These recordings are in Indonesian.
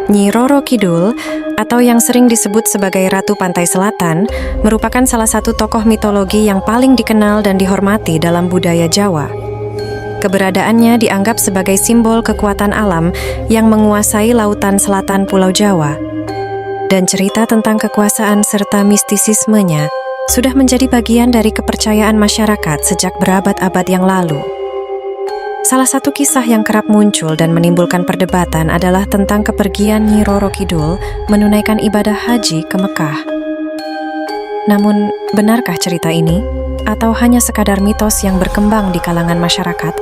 Nyi Roro Kidul, atau yang sering disebut sebagai Ratu Pantai Selatan, merupakan salah satu tokoh mitologi yang paling dikenal dan dihormati dalam budaya Jawa. Keberadaannya dianggap sebagai simbol kekuatan alam yang menguasai lautan selatan Pulau Jawa. Dan cerita tentang kekuasaan serta mistisismenya sudah menjadi bagian dari kepercayaan masyarakat sejak berabad-abad yang lalu. Salah satu kisah yang kerap muncul dan menimbulkan perdebatan adalah tentang kepergian Nyi Roro Kidul menunaikan ibadah haji ke Mekah. Namun, benarkah cerita ini? Atau hanya sekadar mitos yang berkembang di kalangan masyarakat?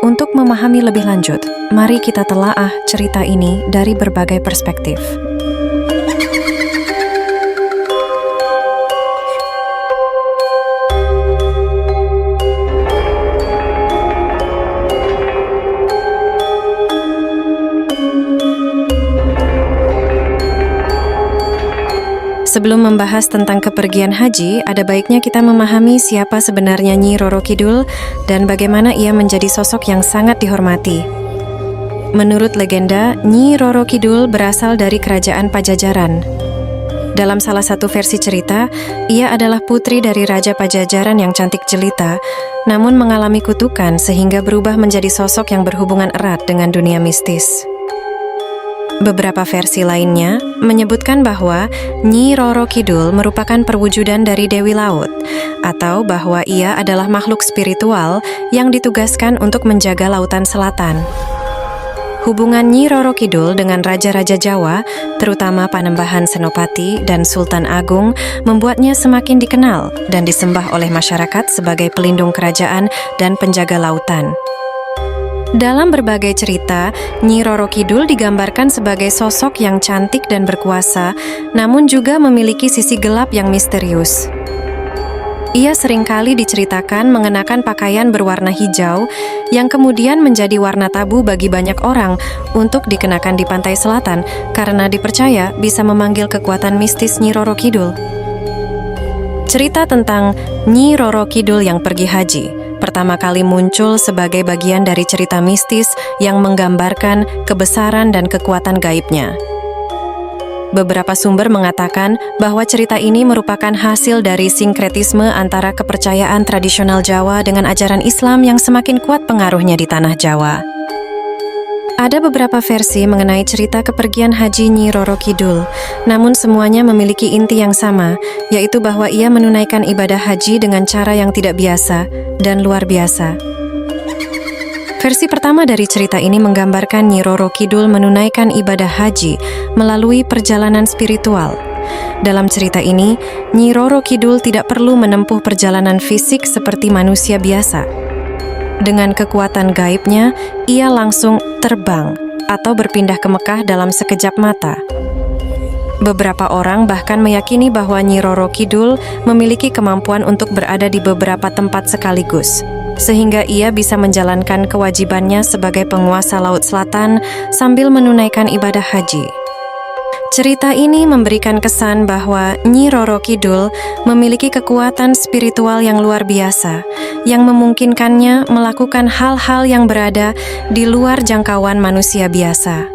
Untuk memahami lebih lanjut, mari kita telaah cerita ini dari berbagai perspektif. Sebelum membahas tentang kepergian haji, ada baiknya kita memahami siapa sebenarnya Nyi Roro Kidul dan bagaimana ia menjadi sosok yang sangat dihormati. Menurut legenda, Nyi Roro Kidul berasal dari kerajaan Pajajaran. Dalam salah satu versi cerita, ia adalah putri dari Raja Pajajaran yang cantik jelita, namun mengalami kutukan sehingga berubah menjadi sosok yang berhubungan erat dengan dunia mistis. Beberapa versi lainnya menyebutkan bahwa Nyi Roro Kidul merupakan perwujudan dari Dewi Laut, atau bahwa ia adalah makhluk spiritual yang ditugaskan untuk menjaga lautan selatan. Hubungan Nyi Roro Kidul dengan raja-raja Jawa, terutama Panembahan Senopati dan Sultan Agung, membuatnya semakin dikenal dan disembah oleh masyarakat sebagai pelindung kerajaan dan penjaga lautan. Dalam berbagai cerita, Nyi Roro Kidul digambarkan sebagai sosok yang cantik dan berkuasa, namun juga memiliki sisi gelap yang misterius. Ia seringkali diceritakan mengenakan pakaian berwarna hijau, yang kemudian menjadi warna tabu bagi banyak orang untuk dikenakan di pantai selatan, karena dipercaya bisa memanggil kekuatan mistis Nyi Roro Kidul. Cerita tentang Nyi Roro Kidul yang pergi haji pertama kali muncul sebagai bagian dari cerita mistis yang menggambarkan kebesaran dan kekuatan gaibnya. Beberapa sumber mengatakan bahwa cerita ini merupakan hasil dari sinkretisme antara kepercayaan tradisional Jawa dengan ajaran Islam yang semakin kuat pengaruhnya di tanah Jawa. Ada beberapa versi mengenai cerita kepergian haji Nyi Roro Kidul, namun semuanya memiliki inti yang sama, yaitu bahwa ia menunaikan ibadah haji dengan cara yang tidak biasa dan luar biasa. Versi pertama dari cerita ini menggambarkan Nyi Roro Kidul menunaikan ibadah haji melalui perjalanan spiritual. Dalam cerita ini, Nyi Roro Kidul tidak perlu menempuh perjalanan fisik seperti manusia biasa. Dengan kekuatan gaibnya, ia langsung terbang atau berpindah ke Mekah dalam sekejap mata. Beberapa orang bahkan meyakini bahwa Nyi Roro Kidul memiliki kemampuan untuk berada di beberapa tempat sekaligus, sehingga ia bisa menjalankan kewajibannya sebagai penguasa Laut Selatan sambil menunaikan ibadah haji. Cerita ini memberikan kesan bahwa Nyi Roro Kidul memiliki kekuatan spiritual yang luar biasa, yang memungkinkannya melakukan hal-hal yang berada di luar jangkauan manusia biasa.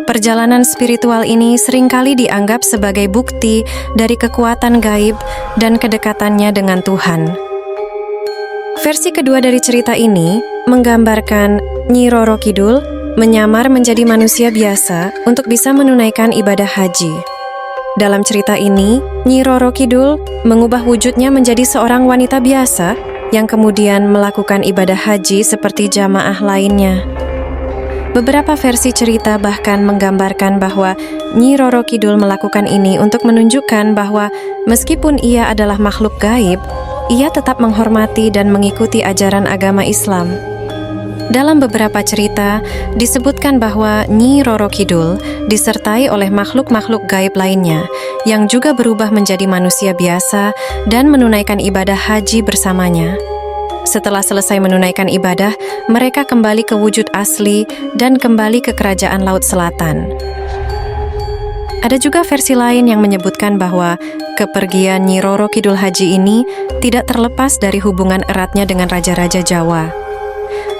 Perjalanan spiritual ini seringkali dianggap sebagai bukti dari kekuatan gaib dan kedekatannya dengan Tuhan. Versi kedua dari cerita ini menggambarkan Nyi Roro Kidul menyamar menjadi manusia biasa untuk bisa menunaikan ibadah haji. Dalam cerita ini, Nyi Roro Kidul mengubah wujudnya menjadi seorang wanita biasa yang kemudian melakukan ibadah haji seperti jamaah lainnya. Beberapa versi cerita bahkan menggambarkan bahwa Nyi Roro Kidul melakukan ini untuk menunjukkan bahwa meskipun ia adalah makhluk gaib, ia tetap menghormati dan mengikuti ajaran agama Islam. Dalam beberapa cerita, disebutkan bahwa Nyi Roro Kidul disertai oleh makhluk-makhluk gaib lainnya yang juga berubah menjadi manusia biasa dan menunaikan ibadah haji bersamanya. Setelah selesai menunaikan ibadah, mereka kembali ke wujud asli dan kembali ke kerajaan Laut Selatan. Ada juga versi lain yang menyebutkan bahwa kepergian Nyi Roro Kidul haji ini tidak terlepas dari hubungan eratnya dengan raja-raja Jawa.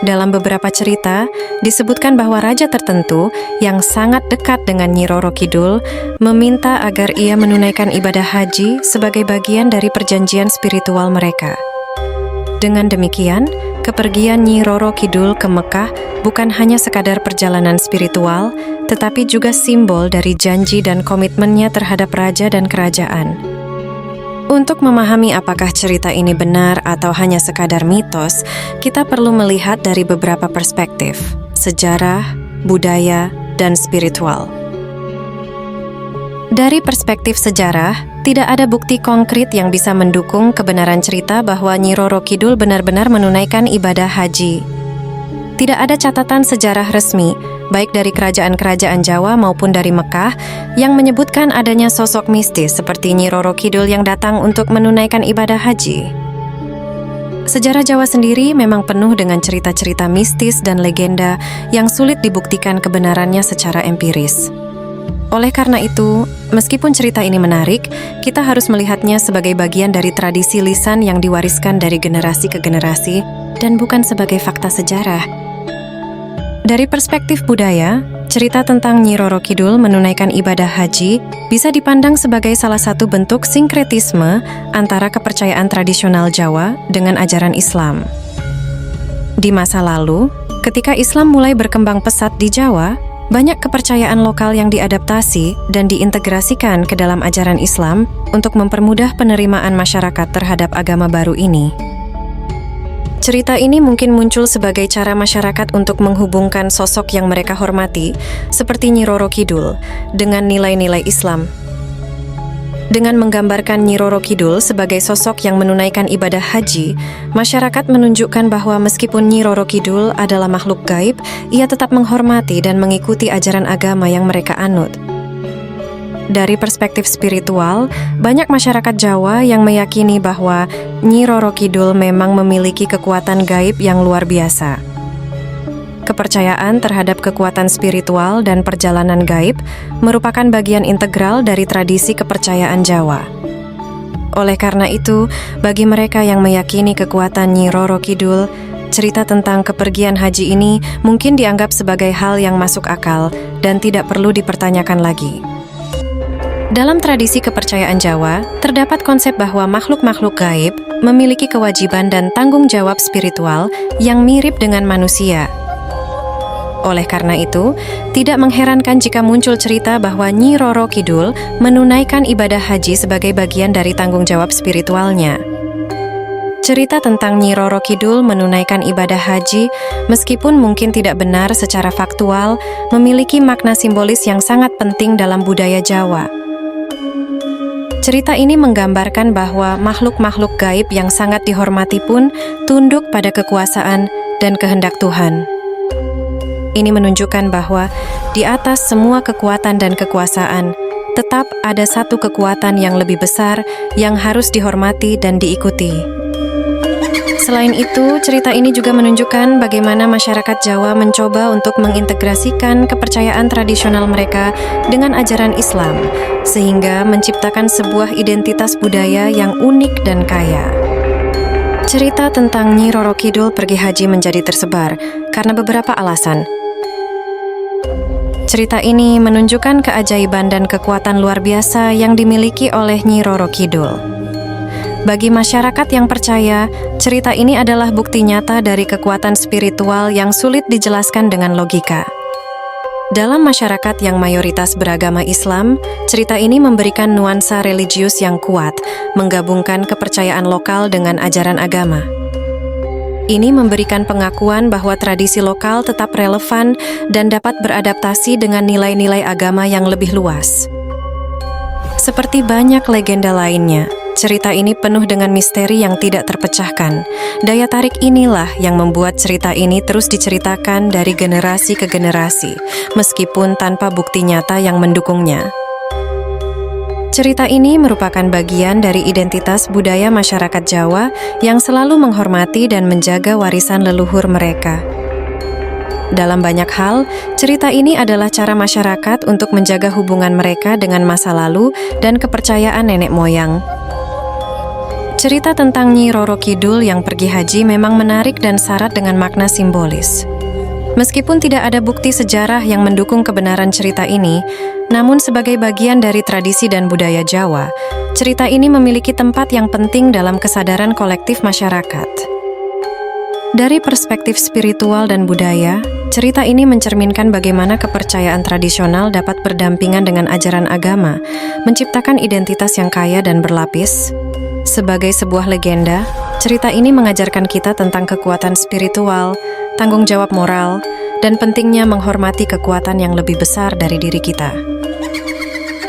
Dalam beberapa cerita, disebutkan bahwa raja tertentu yang sangat dekat dengan Nyi Roro Kidul meminta agar ia menunaikan ibadah haji sebagai bagian dari perjanjian spiritual mereka. Dengan demikian, kepergian Nyi Roro Kidul ke Mekah bukan hanya sekadar perjalanan spiritual, tetapi juga simbol dari janji dan komitmennya terhadap raja dan kerajaan. Untuk memahami apakah cerita ini benar atau hanya sekadar mitos, kita perlu melihat dari beberapa perspektif: sejarah, budaya, dan spiritual. Dari perspektif sejarah, tidak ada bukti konkret yang bisa mendukung kebenaran cerita bahwa Nyi Roro Kidul benar-benar menunaikan ibadah haji. Tidak ada catatan sejarah resmi, baik dari kerajaan-kerajaan Jawa maupun dari Mekah, yang menyebutkan adanya sosok mistis seperti Nyi Roro Kidul yang datang untuk menunaikan ibadah haji. Sejarah Jawa sendiri memang penuh dengan cerita-cerita mistis dan legenda yang sulit dibuktikan kebenarannya secara empiris. Oleh karena itu, meskipun cerita ini menarik, kita harus melihatnya sebagai bagian dari tradisi lisan yang diwariskan dari generasi ke generasi dan bukan sebagai fakta sejarah. Dari perspektif budaya, cerita tentang Nyi Roro Kidul menunaikan ibadah haji bisa dipandang sebagai salah satu bentuk sinkretisme antara kepercayaan tradisional Jawa dengan ajaran Islam. Di masa lalu, ketika Islam mulai berkembang pesat di Jawa, banyak kepercayaan lokal yang diadaptasi dan diintegrasikan ke dalam ajaran Islam untuk mempermudah penerimaan masyarakat terhadap agama baru ini. Cerita ini mungkin muncul sebagai cara masyarakat untuk menghubungkan sosok yang mereka hormati, seperti Nyi Roro Kidul, dengan nilai-nilai Islam. Dengan menggambarkan Nyi Roro Kidul sebagai sosok yang menunaikan ibadah haji, masyarakat menunjukkan bahwa meskipun Nyi Roro Kidul adalah makhluk gaib, ia tetap menghormati dan mengikuti ajaran agama yang mereka anut. Dari perspektif spiritual, banyak masyarakat Jawa yang meyakini bahwa Nyi Roro Kidul memang memiliki kekuatan gaib yang luar biasa. Kepercayaan terhadap kekuatan spiritual dan perjalanan gaib merupakan bagian integral dari tradisi kepercayaan Jawa. Oleh karena itu, bagi mereka yang meyakini kekuatan Nyi Roro Kidul, cerita tentang kepergian haji ini mungkin dianggap sebagai hal yang masuk akal dan tidak perlu dipertanyakan lagi. Dalam tradisi kepercayaan Jawa, terdapat konsep bahwa makhluk-makhluk gaib memiliki kewajiban dan tanggung jawab spiritual yang mirip dengan manusia. Oleh karena itu, tidak mengherankan jika muncul cerita bahwa Nyi Roro Kidul menunaikan ibadah haji sebagai bagian dari tanggung jawab spiritualnya. Cerita tentang Nyi Roro Kidul menunaikan ibadah haji, meskipun mungkin tidak benar secara faktual, memiliki makna simbolis yang sangat penting dalam budaya Jawa. Cerita ini menggambarkan bahwa makhluk-makhluk gaib yang sangat dihormati pun tunduk pada kekuasaan dan kehendak Tuhan. Ini menunjukkan bahwa di atas semua kekuatan dan kekuasaan, tetap ada satu kekuatan yang lebih besar yang harus dihormati dan diikuti. Selain itu, cerita ini juga menunjukkan bagaimana masyarakat Jawa mencoba untuk mengintegrasikan kepercayaan tradisional mereka dengan ajaran Islam, sehingga menciptakan sebuah identitas budaya yang unik dan kaya. Cerita tentang Nyi Roro Kidul pergi haji menjadi tersebar karena beberapa alasan. Cerita ini menunjukkan keajaiban dan kekuatan luar biasa yang dimiliki oleh Nyi Roro Kidul. Bagi masyarakat yang percaya, cerita ini adalah bukti nyata dari kekuatan spiritual yang sulit dijelaskan dengan logika. Dalam masyarakat yang mayoritas beragama Islam, cerita ini memberikan nuansa religius yang kuat, menggabungkan kepercayaan lokal dengan ajaran agama. Ini memberikan pengakuan bahwa tradisi lokal tetap relevan dan dapat beradaptasi dengan nilai-nilai agama yang lebih luas. Seperti banyak legenda lainnya, cerita ini penuh dengan misteri yang tidak terpecahkan. Daya tarik inilah yang membuat cerita ini terus diceritakan dari generasi ke generasi, meskipun tanpa bukti nyata yang mendukungnya. Cerita ini merupakan bagian dari identitas budaya masyarakat Jawa yang selalu menghormati dan menjaga warisan leluhur mereka. Dalam banyak hal, cerita ini adalah cara masyarakat untuk menjaga hubungan mereka dengan masa lalu dan kepercayaan nenek moyang. Cerita tentang Nyi Roro Kidul yang pergi haji memang menarik dan syarat dengan makna simbolis. Meskipun tidak ada bukti sejarah yang mendukung kebenaran cerita ini, namun sebagai bagian dari tradisi dan budaya Jawa, cerita ini memiliki tempat yang penting dalam kesadaran kolektif masyarakat. Dari perspektif spiritual dan budaya, cerita ini mencerminkan bagaimana kepercayaan tradisional dapat berdampingan dengan ajaran agama, menciptakan identitas yang kaya dan berlapis. Sebagai sebuah legenda, cerita ini mengajarkan kita tentang kekuatan spiritual, tanggung jawab moral, dan pentingnya menghormati kekuatan yang lebih besar dari diri kita.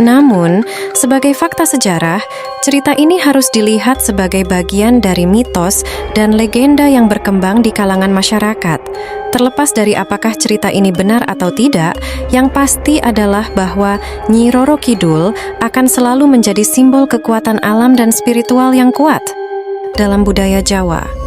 Namun, sebagai fakta sejarah, cerita ini harus dilihat sebagai bagian dari mitos dan legenda yang berkembang di kalangan masyarakat. Terlepas dari apakah cerita ini benar atau tidak, yang pasti adalah bahwa Nyi Roro Kidul akan selalu menjadi simbol kekuatan alam dan spiritual yang kuat dalam budaya Jawa.